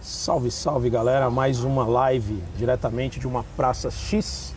Salve, salve galera, mais uma live diretamente de uma praça X,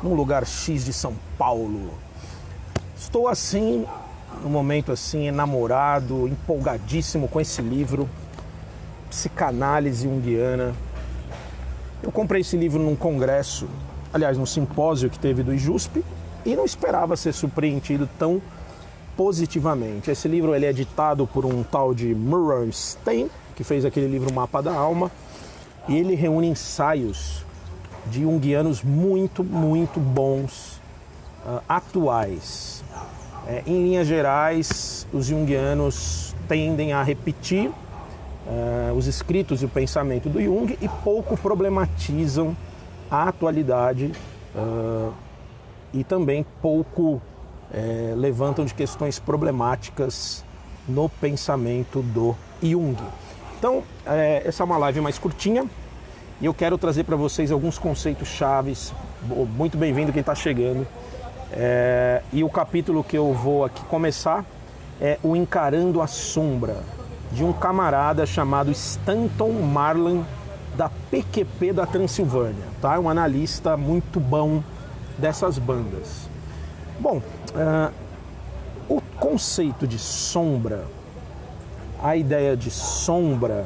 num lugar X de São Paulo. Estou assim, num momento assim, enamorado, empolgadíssimo com esse livro, Psicanálise Junguiana. Eu comprei esse livro num congresso, aliás, num simpósio que teve do IJUSP, e não esperava ser surpreendido tão positivamente. Esse livro ele é editado por um tal de Murray Stein, que fez aquele livro Mapa da Alma, e ele reúne ensaios de junguianos muito bons, atuais. Em linhas gerais, os junguianos tendem a repetir os escritos e o pensamento do Jung e pouco problematizam a atualidade e também pouco levantam de questões problemáticas no pensamento do Jung. Então, essa é uma live mais curtinha e eu quero trazer para vocês alguns conceitos chaves. Muito bem-vindo quem está chegando. E o capítulo que eu vou aqui começar é o Encarando a Sombra, de um camarada chamado Stanton Marlan, da PQP da Transilvânia. Tá? Um analista muito bom dessas bandas. Bom, o conceito de sombra, a ideia de sombra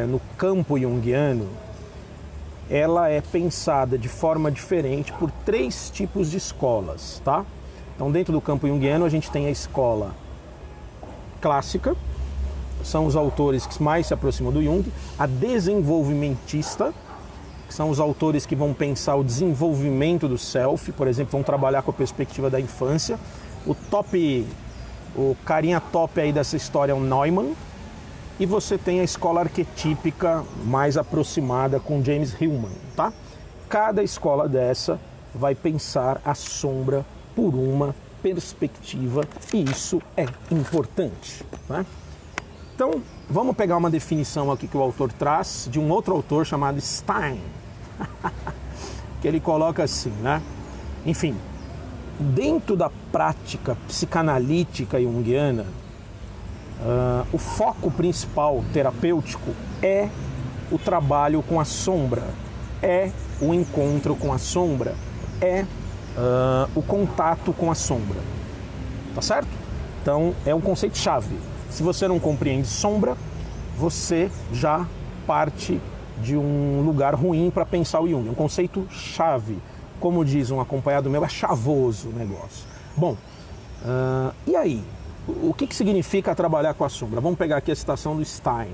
no campo junguiano, ela é pensada de forma diferente por 3 tipos de escolas, tá? Então, dentro do campo junguiano, a gente tem a escola clássica, são os autores que mais se aproximam do Jung, a desenvolvimentista, que são os autores que vão pensar o desenvolvimento do self, por exemplo, vão trabalhar com a perspectiva da infância. O carinha top aí dessa história é o Neumann, e você tem a escola arquetípica mais aproximada com James Hillman, tá? Cada escola dessa vai pensar a sombra por uma perspectiva, e isso é importante, né? Então, vamos pegar uma definição aqui que o autor traz, de um outro autor chamado Stein, que ele coloca assim, né? Enfim, dentro da prática psicanalítica junguiana, o foco principal terapêutico é o trabalho com a sombra, é o encontro com a sombra, é o contato com a sombra, tá certo? Então, é um conceito-chave. Se você não compreende sombra, você já parte de um lugar ruim para pensar o Jung. É um conceito-chave. Como diz um acompanhado meu, é chavoso o negócio. Bom, e aí? O que significa trabalhar com a sombra? Vamos pegar aqui a citação do Stein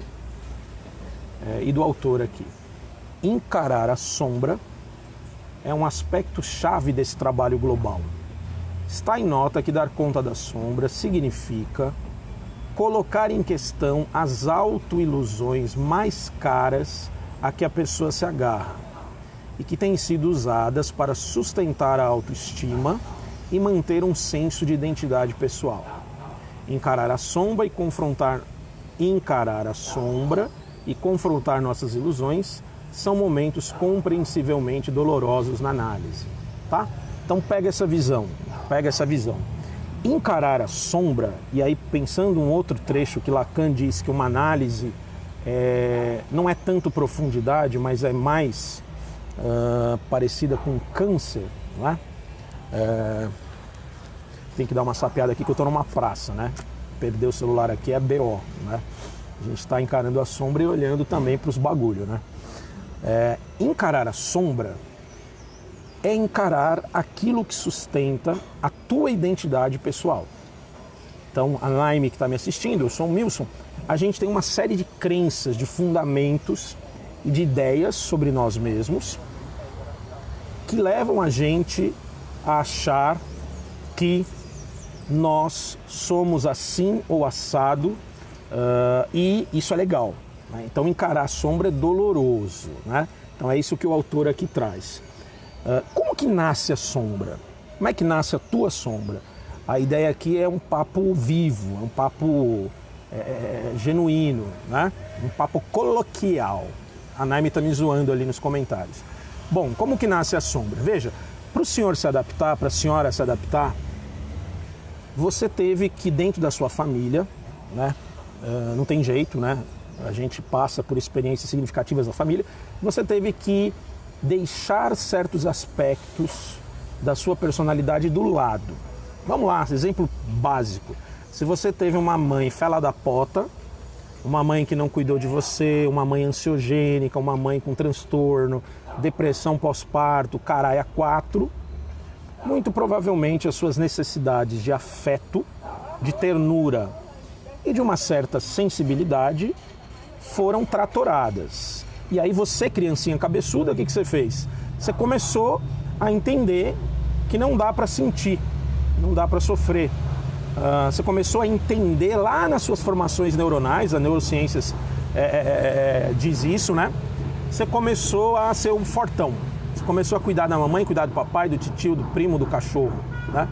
e do autor aqui. Encarar a sombra é um aspecto-chave desse trabalho global. Stein nota que dar conta da sombra significa colocar em questão as autoilusões mais caras a que a pessoa se agarra e que têm sido usadas para sustentar a autoestima e manter um senso de identidade pessoal. Encarar a sombra e confrontar nossas ilusões são momentos compreensivelmente dolorosos na análise, tá? Então pega essa visão. Encarar a sombra, e aí pensando um outro trecho que Lacan diz que uma análise não é tanto profundidade, mas é mais parecida com câncer, não é? Tem que dar uma sapeada aqui que eu estou numa praça, né? Perder o celular aqui é BO, né? A gente está encarando a sombra e olhando também para os bagulhos, né? Encarar a sombra é encarar aquilo que sustenta a tua identidade pessoal. Então, a Naime que está me assistindo, eu sou o Milson, a gente tem uma série de crenças, de fundamentos e de ideias sobre nós mesmos que levam a gente a achar que nós somos assim ou assado, e isso é legal, né? Então encarar a sombra é doloroso, né? Então é isso que o autor aqui traz. Como que nasce a sombra? Como é que nasce a tua sombra? A ideia aqui é um papo vivo, é um papo genuíno, né? Um papo coloquial. A Naime está me zoando ali nos comentários. Bom, como que nasce a sombra? Veja, para o senhor se adaptar, para a senhora se adaptar, você teve que, dentro da sua família, né? Não tem jeito, né? a gente passa por experiências significativas na família, você teve que deixar certos aspectos da sua personalidade do lado. Vamos lá, exemplo básico. Se você teve uma mãe fela da pota, uma mãe que não cuidou de você, uma mãe ansiogênica, uma mãe com transtorno, depressão pós-parto, caralho a 4, muito provavelmente as suas necessidades de afeto, de ternura e de uma certa sensibilidade foram tratoradas. E aí você, criancinha cabeçuda, o que você fez? Você começou a entender que não dá para sentir, não dá para sofrer. Você começou a entender lá nas suas formações neuronais, a neurociências diz isso, né? Você começou a ser um fortão. Você começou a cuidar da mamãe, cuidar do papai, do titio, do primo, do cachorro, né?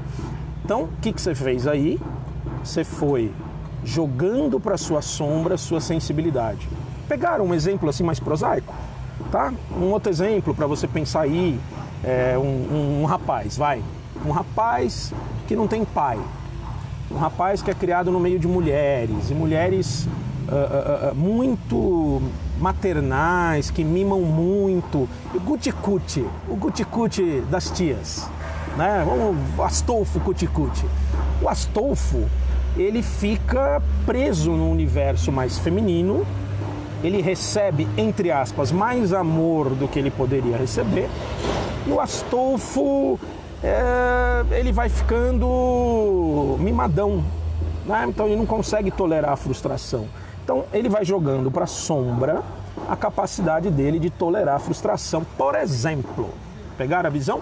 Então, o que você fez aí? Você foi jogando para sua sombra sua sensibilidade. Pegaram um exemplo assim mais prosaico, tá? Um outro exemplo para você pensar aí, um rapaz, um rapaz que não tem pai, um rapaz que é criado no meio de mulheres, e mulheres muito maternais, que mimam muito, o guti-guti das tias, né? O Astolfo Cuti-Cuti. O Astolfo, ele fica preso no universo mais feminino, ele recebe, entre aspas, mais amor do que ele poderia receber, e o Astolfo, ele vai ficando mimadão, né? Então ele não consegue tolerar a frustração. Então ele vai jogando para a sombra a capacidade dele de tolerar a frustração. Por exemplo, pegaram a visão?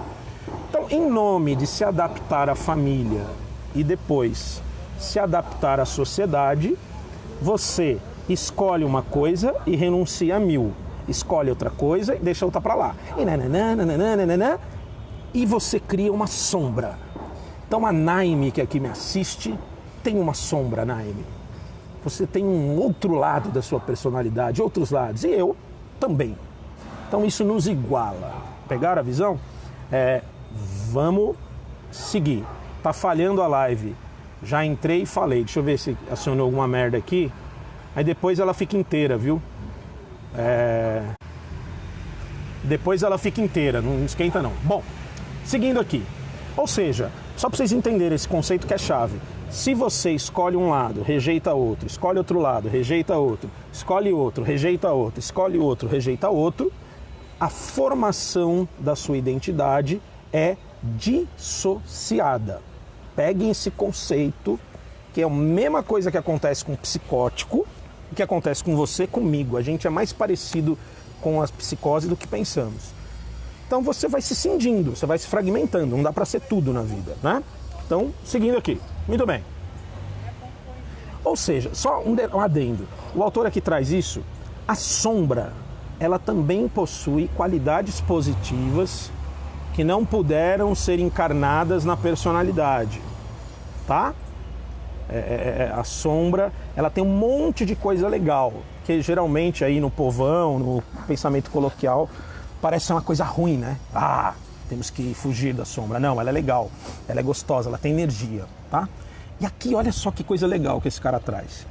Então, em nome de se adaptar à família e depois se adaptar à sociedade, você escolhe uma coisa e renuncia a 1000. Escolhe outra coisa e deixa outra para lá. E você cria uma sombra. Então a Naime, que aqui me assiste, tem uma sombra, Naime. Você tem um outro lado da sua personalidade, outros lados, e eu também. Então isso nos iguala. Pegaram a visão? Vamos seguir. Tá falhando a live. Já entrei e falei. Deixa eu ver se acionou alguma merda aqui. Aí depois ela fica inteira, viu? Depois ela fica inteira, não esquenta não. Bom, seguindo aqui. Ou seja, só para vocês entenderem esse conceito que é chave. Se você escolhe um lado, rejeita outro, escolhe outro lado, rejeita outro, escolhe outro, rejeita outro, escolhe outro, rejeita outro, a formação da sua identidade é dissociada. Peguem esse conceito, que é a mesma coisa que acontece com o psicótico, o que acontece com você, comigo. A gente é mais parecido com as psicoses do que pensamos. Então você vai se cindindo, você vai se fragmentando, não dá para ser tudo na vida, né? Então, seguindo aqui. Muito bem. Ou seja, só um adendo. O autor aqui traz isso. A sombra, ela também possui qualidades positivas que não puderam ser encarnadas na personalidade, tá? A sombra, ela tem um monte de coisa legal, que geralmente aí no povão, no pensamento coloquial, parece ser uma coisa ruim, né? Temos que fugir da sombra. Não, ela é legal, ela é gostosa, ela tem energia, tá? E aqui, olha só que coisa legal que esse cara traz.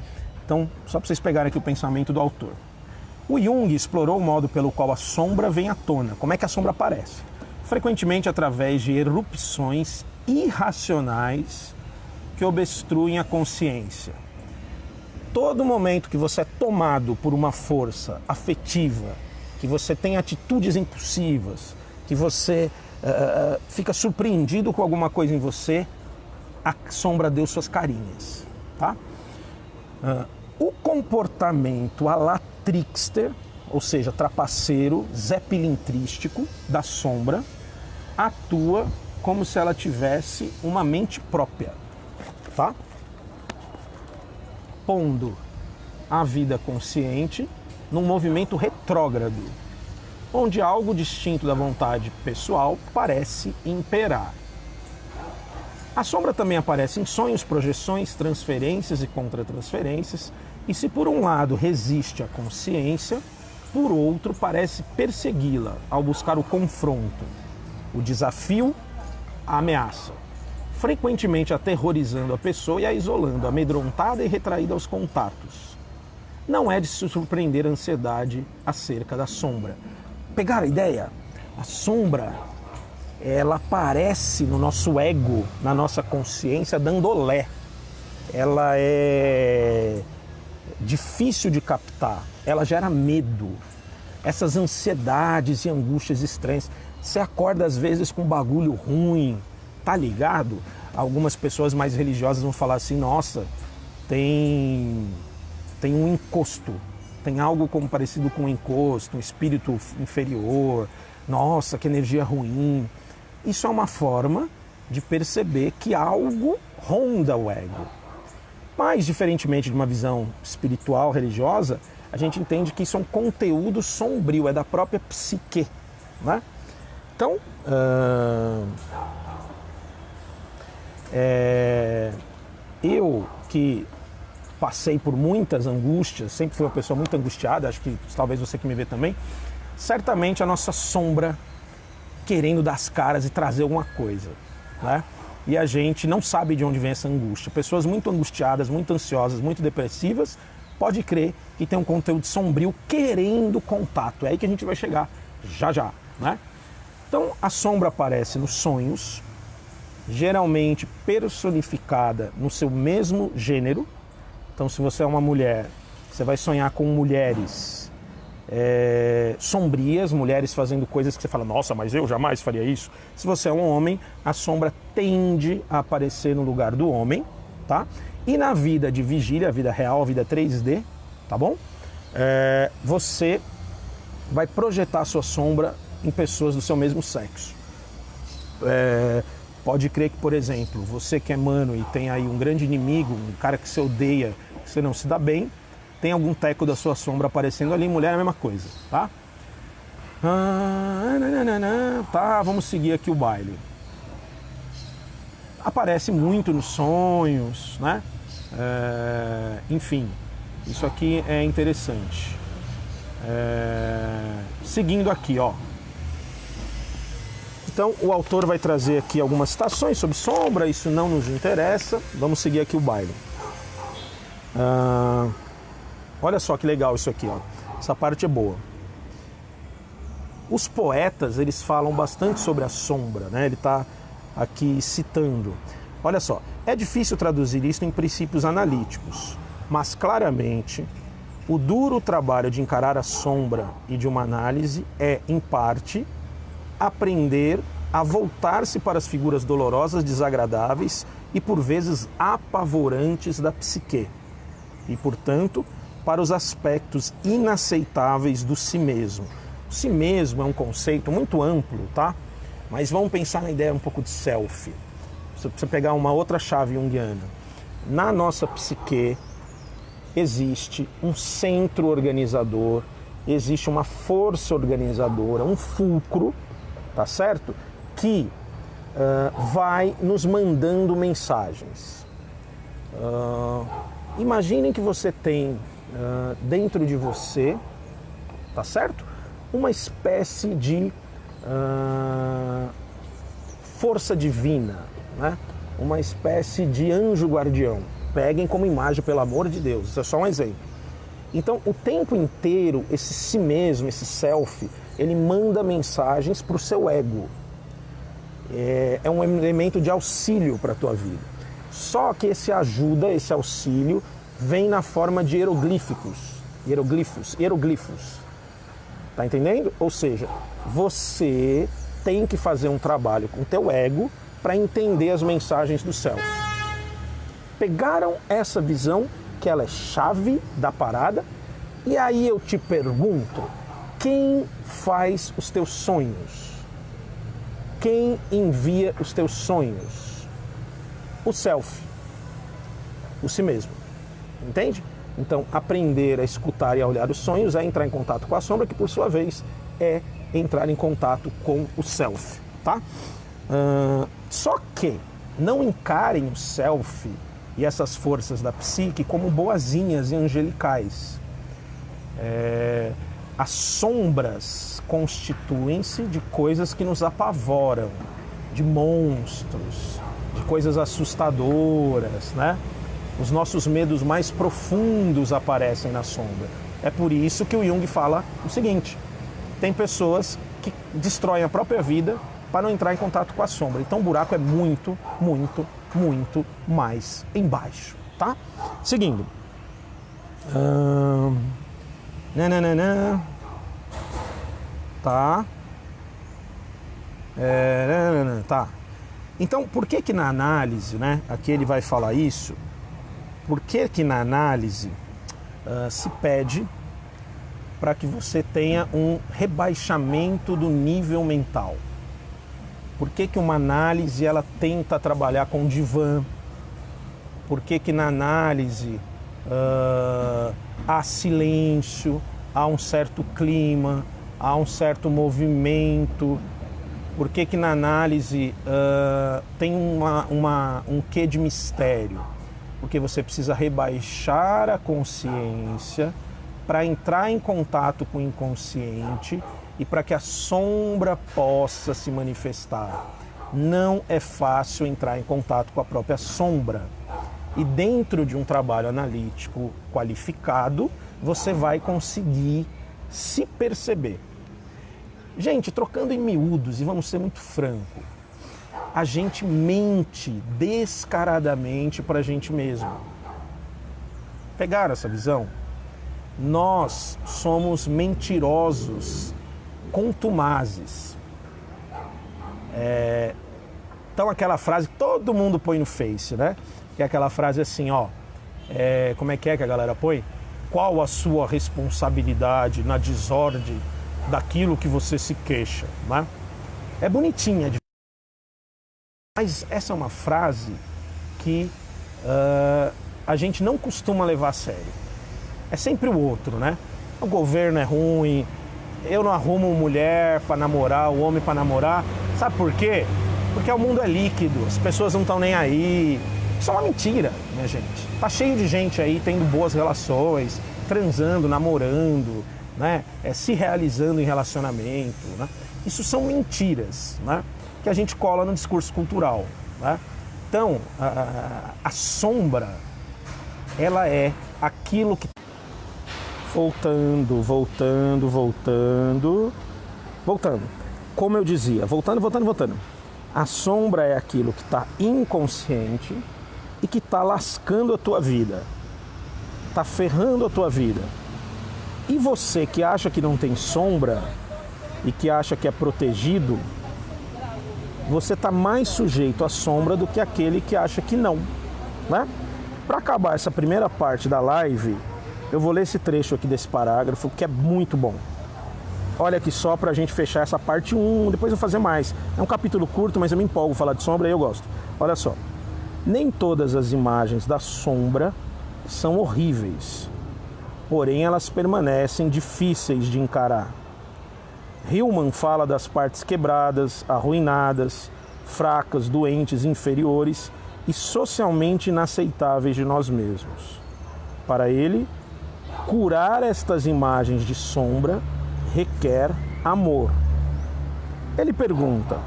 Então, só para vocês pegarem aqui o pensamento do autor. O Jung explorou o modo pelo qual a sombra vem à tona. Como é que a sombra aparece? Frequentemente através de erupções irracionais que obstruem a consciência. Todo momento que você é tomado por uma força afetiva, que você tem atitudes impulsivas, que você fica surpreendido com alguma coisa em você, a sombra deu suas carinhas, tá? O comportamento a la trickster, ou seja, trapaceiro, Zé Pilintrístico da sombra, atua como se ela tivesse uma mente própria, tá? Pondo a vida consciente num movimento retrógrado, onde algo distinto da vontade pessoal parece imperar. A sombra também aparece em sonhos, projeções, transferências e contratransferências, e se por um lado resiste à consciência, por outro parece persegui-la ao buscar o confronto, o desafio, a ameaça, frequentemente aterrorizando a pessoa e a isolando, amedrontada e retraída aos contatos. não é de se surpreender a ansiedade acerca da sombra. Pegaram a ideia? A sombra, ela aparece no nosso ego, na nossa consciência, dando olé. Ela é difícil de captar, ela gera medo. Essas ansiedades e angústias estranhas. Você acorda às vezes com um bagulho ruim, tá ligado? Algumas pessoas mais religiosas vão falar assim, nossa, tem um encosto, tem algo como parecido com um encosto, um espírito inferior, nossa, que energia ruim. Isso é uma forma de perceber que algo ronda o ego. Mas, diferentemente de uma visão espiritual, religiosa, a gente entende que isso é um conteúdo sombrio, é da própria psique, né? Então, eu que passei por muitas angústias, sempre fui uma pessoa muito angustiada, acho que talvez você que me vê também, certamente a nossa sombra querendo dar as caras e trazer alguma coisa, né? E a gente não sabe de onde vem essa angústia. Pessoas muito angustiadas, muito ansiosas, muito depressivas, pode crer que tem um conteúdo sombrio querendo contato. É aí que a gente vai chegar já já, né? Então a sombra aparece nos sonhos, geralmente personificada no seu mesmo gênero. Então se você é uma mulher, você vai sonhar com mulheres sombrias, mulheres fazendo coisas que você fala, nossa, mas eu jamais faria isso. Se você é um homem, a sombra tende a aparecer no lugar do homem, tá? E na vida de vigília, a vida real, a vida 3D, tá bom? Você vai projetar a sua sombra em pessoas do seu mesmo sexo. Pode crer que, por exemplo, você que é mano e tem aí um grande inimigo, um cara que você odeia, que você não se dá bem, tem algum teco da sua sombra aparecendo ali, mulher é a mesma coisa, tá? Tá, vamos seguir aqui o baile. Aparece muito nos sonhos, né? Enfim, isso aqui é interessante. Seguindo aqui, ó. Então o autor vai trazer aqui algumas citações sobre sombra, isso não nos interessa. Vamos seguir aqui o baile. Olha só que legal isso aqui, ó. Essa parte é boa. Os poetas, eles falam bastante sobre a sombra, né? Ele está aqui citando. Olha só, é difícil traduzir isso em princípios analíticos, mas claramente o duro trabalho de encarar a sombra e de uma análise é, em parte, aprender a voltar-se para as figuras dolorosas, desagradáveis e por vezes apavorantes da psique e, portanto, para os aspectos inaceitáveis do si mesmo. O si mesmo é um conceito muito amplo, tá? Mas vamos pensar na ideia um pouco de self. Você precisa pegar uma outra chave junguiana. Na nossa psique existe um centro organizador, existe uma força organizadora, um fulcro, tá certo? Que vai nos mandando mensagens. Imaginem que você tem dentro de você, tá certo? Uma espécie de força divina, né? Uma espécie de anjo guardião. Peguem como imagem, pelo amor de Deus, isso é só um exemplo. Então, o tempo inteiro, esse si mesmo, esse self, ele manda mensagens para o seu ego. É um elemento de auxílio para a tua vida. Só que esse ajuda, esse auxílio, vem na forma de hieroglifos. Tá entendendo? Ou seja, você tem que fazer um trabalho com o teu ego para entender as mensagens do self. Pegaram essa visão, que ela é chave da parada, e aí eu te pergunto, quem faz os teus sonhos? Quem envia os teus sonhos? O self, o si mesmo, entende? Então, aprender a escutar e a olhar os sonhos é entrar em contato com a sombra, que por sua vez é entrar em contato com o self, tá? Só que não encarem o self e essas forças da psique como boazinhas e angelicais. As sombras constituem-se de coisas que nos apavoram, de monstros, de coisas assustadoras, né? Os nossos medos mais profundos aparecem na sombra. É por isso que o Jung fala o seguinte: tem pessoas que destroem a própria vida para não entrar em contato com a sombra. Então o buraco é muito, muito, muito mais embaixo, tá? Seguindo. Tá. Tá. Então, por que que na análise, né? Aqui ele vai falar isso. Por que que na análise se pede para que você tenha um rebaixamento do nível mental? Por que que uma análise ela tenta trabalhar com divã? Por que que na análise há silêncio, há um certo clima, há um certo movimento? Por que que na análise tem um quê de mistério? Porque você precisa rebaixar a consciência para entrar em contato com o inconsciente e para que a sombra possa se manifestar. Não é fácil entrar em contato com a própria sombra. E dentro de um trabalho analítico qualificado, você vai conseguir se perceber. Gente, trocando em miúdos, e vamos ser muito franco, a gente mente descaradamente para a gente mesmo. Pegaram essa visão? Nós somos mentirosos contumazes. Então aquela frase que todo mundo põe no Face, né? Que é aquela frase assim, ó, como é que a galera põe? Qual a sua responsabilidade na desordem daquilo que você se queixa, né? É bonitinha, mas essa é uma frase que a gente não costuma levar a sério. É sempre o outro, né? O governo é ruim, eu não arrumo mulher para namorar, o homem para namorar. Sabe por quê? Porque o mundo é líquido, as pessoas não estão nem aí. Isso é uma mentira, minha gente. Tá cheio de gente aí tendo boas relações, transando, namorando, né? Se realizando em relacionamento, né? Isso são mentiras, né? Que a gente cola no discurso cultural, né? Então, a sombra, ela é aquilo que... Voltando. Como eu dizia, voltando. A sombra é aquilo que está inconsciente e que está lascando a tua vida, está ferrando a tua vida. E você que acha que não tem sombra e que acha que é protegido, você está mais sujeito à sombra do que aquele que acha que não, né? Para acabar essa primeira parte da live, eu vou ler esse trecho aqui desse parágrafo, que é muito bom. Olha aqui só pra gente fechar essa parte 1, depois eu vou fazer mais. É um capítulo curto, mas eu me empolgo falar de sombra e eu gosto. Olha só. Nem todas as imagens da sombra são horríveis, porém elas permanecem difíceis de encarar. Hillman fala das partes quebradas, arruinadas, fracas, doentes, inferiores e socialmente inaceitáveis de nós mesmos. Para ele, curar estas imagens de sombra requer amor. Ele pergunta: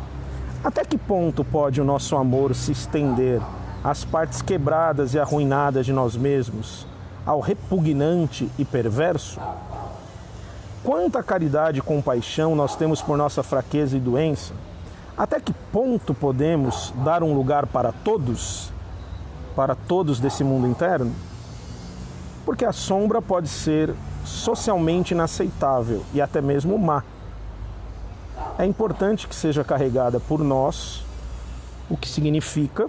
até que ponto pode o nosso amor se estender às partes quebradas e arruinadas de nós mesmos, ao repugnante e perverso? Quanta caridade e compaixão nós temos por nossa fraqueza e doença? Até que ponto podemos dar um lugar para todos desse mundo interno? Porque a sombra pode ser socialmente inaceitável e até mesmo má. É importante que seja carregada por nós, o que significa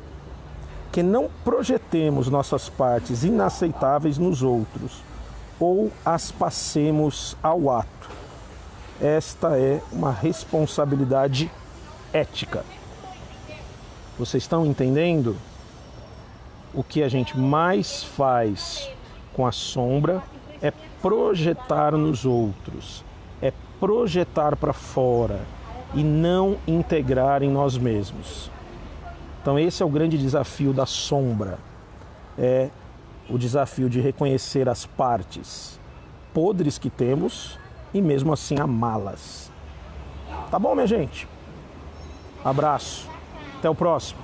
que não projetemos nossas partes inaceitáveis nos outros ou as passemos ao ato. Esta é uma responsabilidade ética. Vocês estão entendendo? O que a gente mais faz com a sombra é projetar nos outros, é projetar para fora e não integrar em nós mesmos. Então esse é o grande desafio da sombra, é o desafio de reconhecer as partes podres que temos e mesmo assim amá-las. Tá bom, minha gente? Abraço, até o próximo.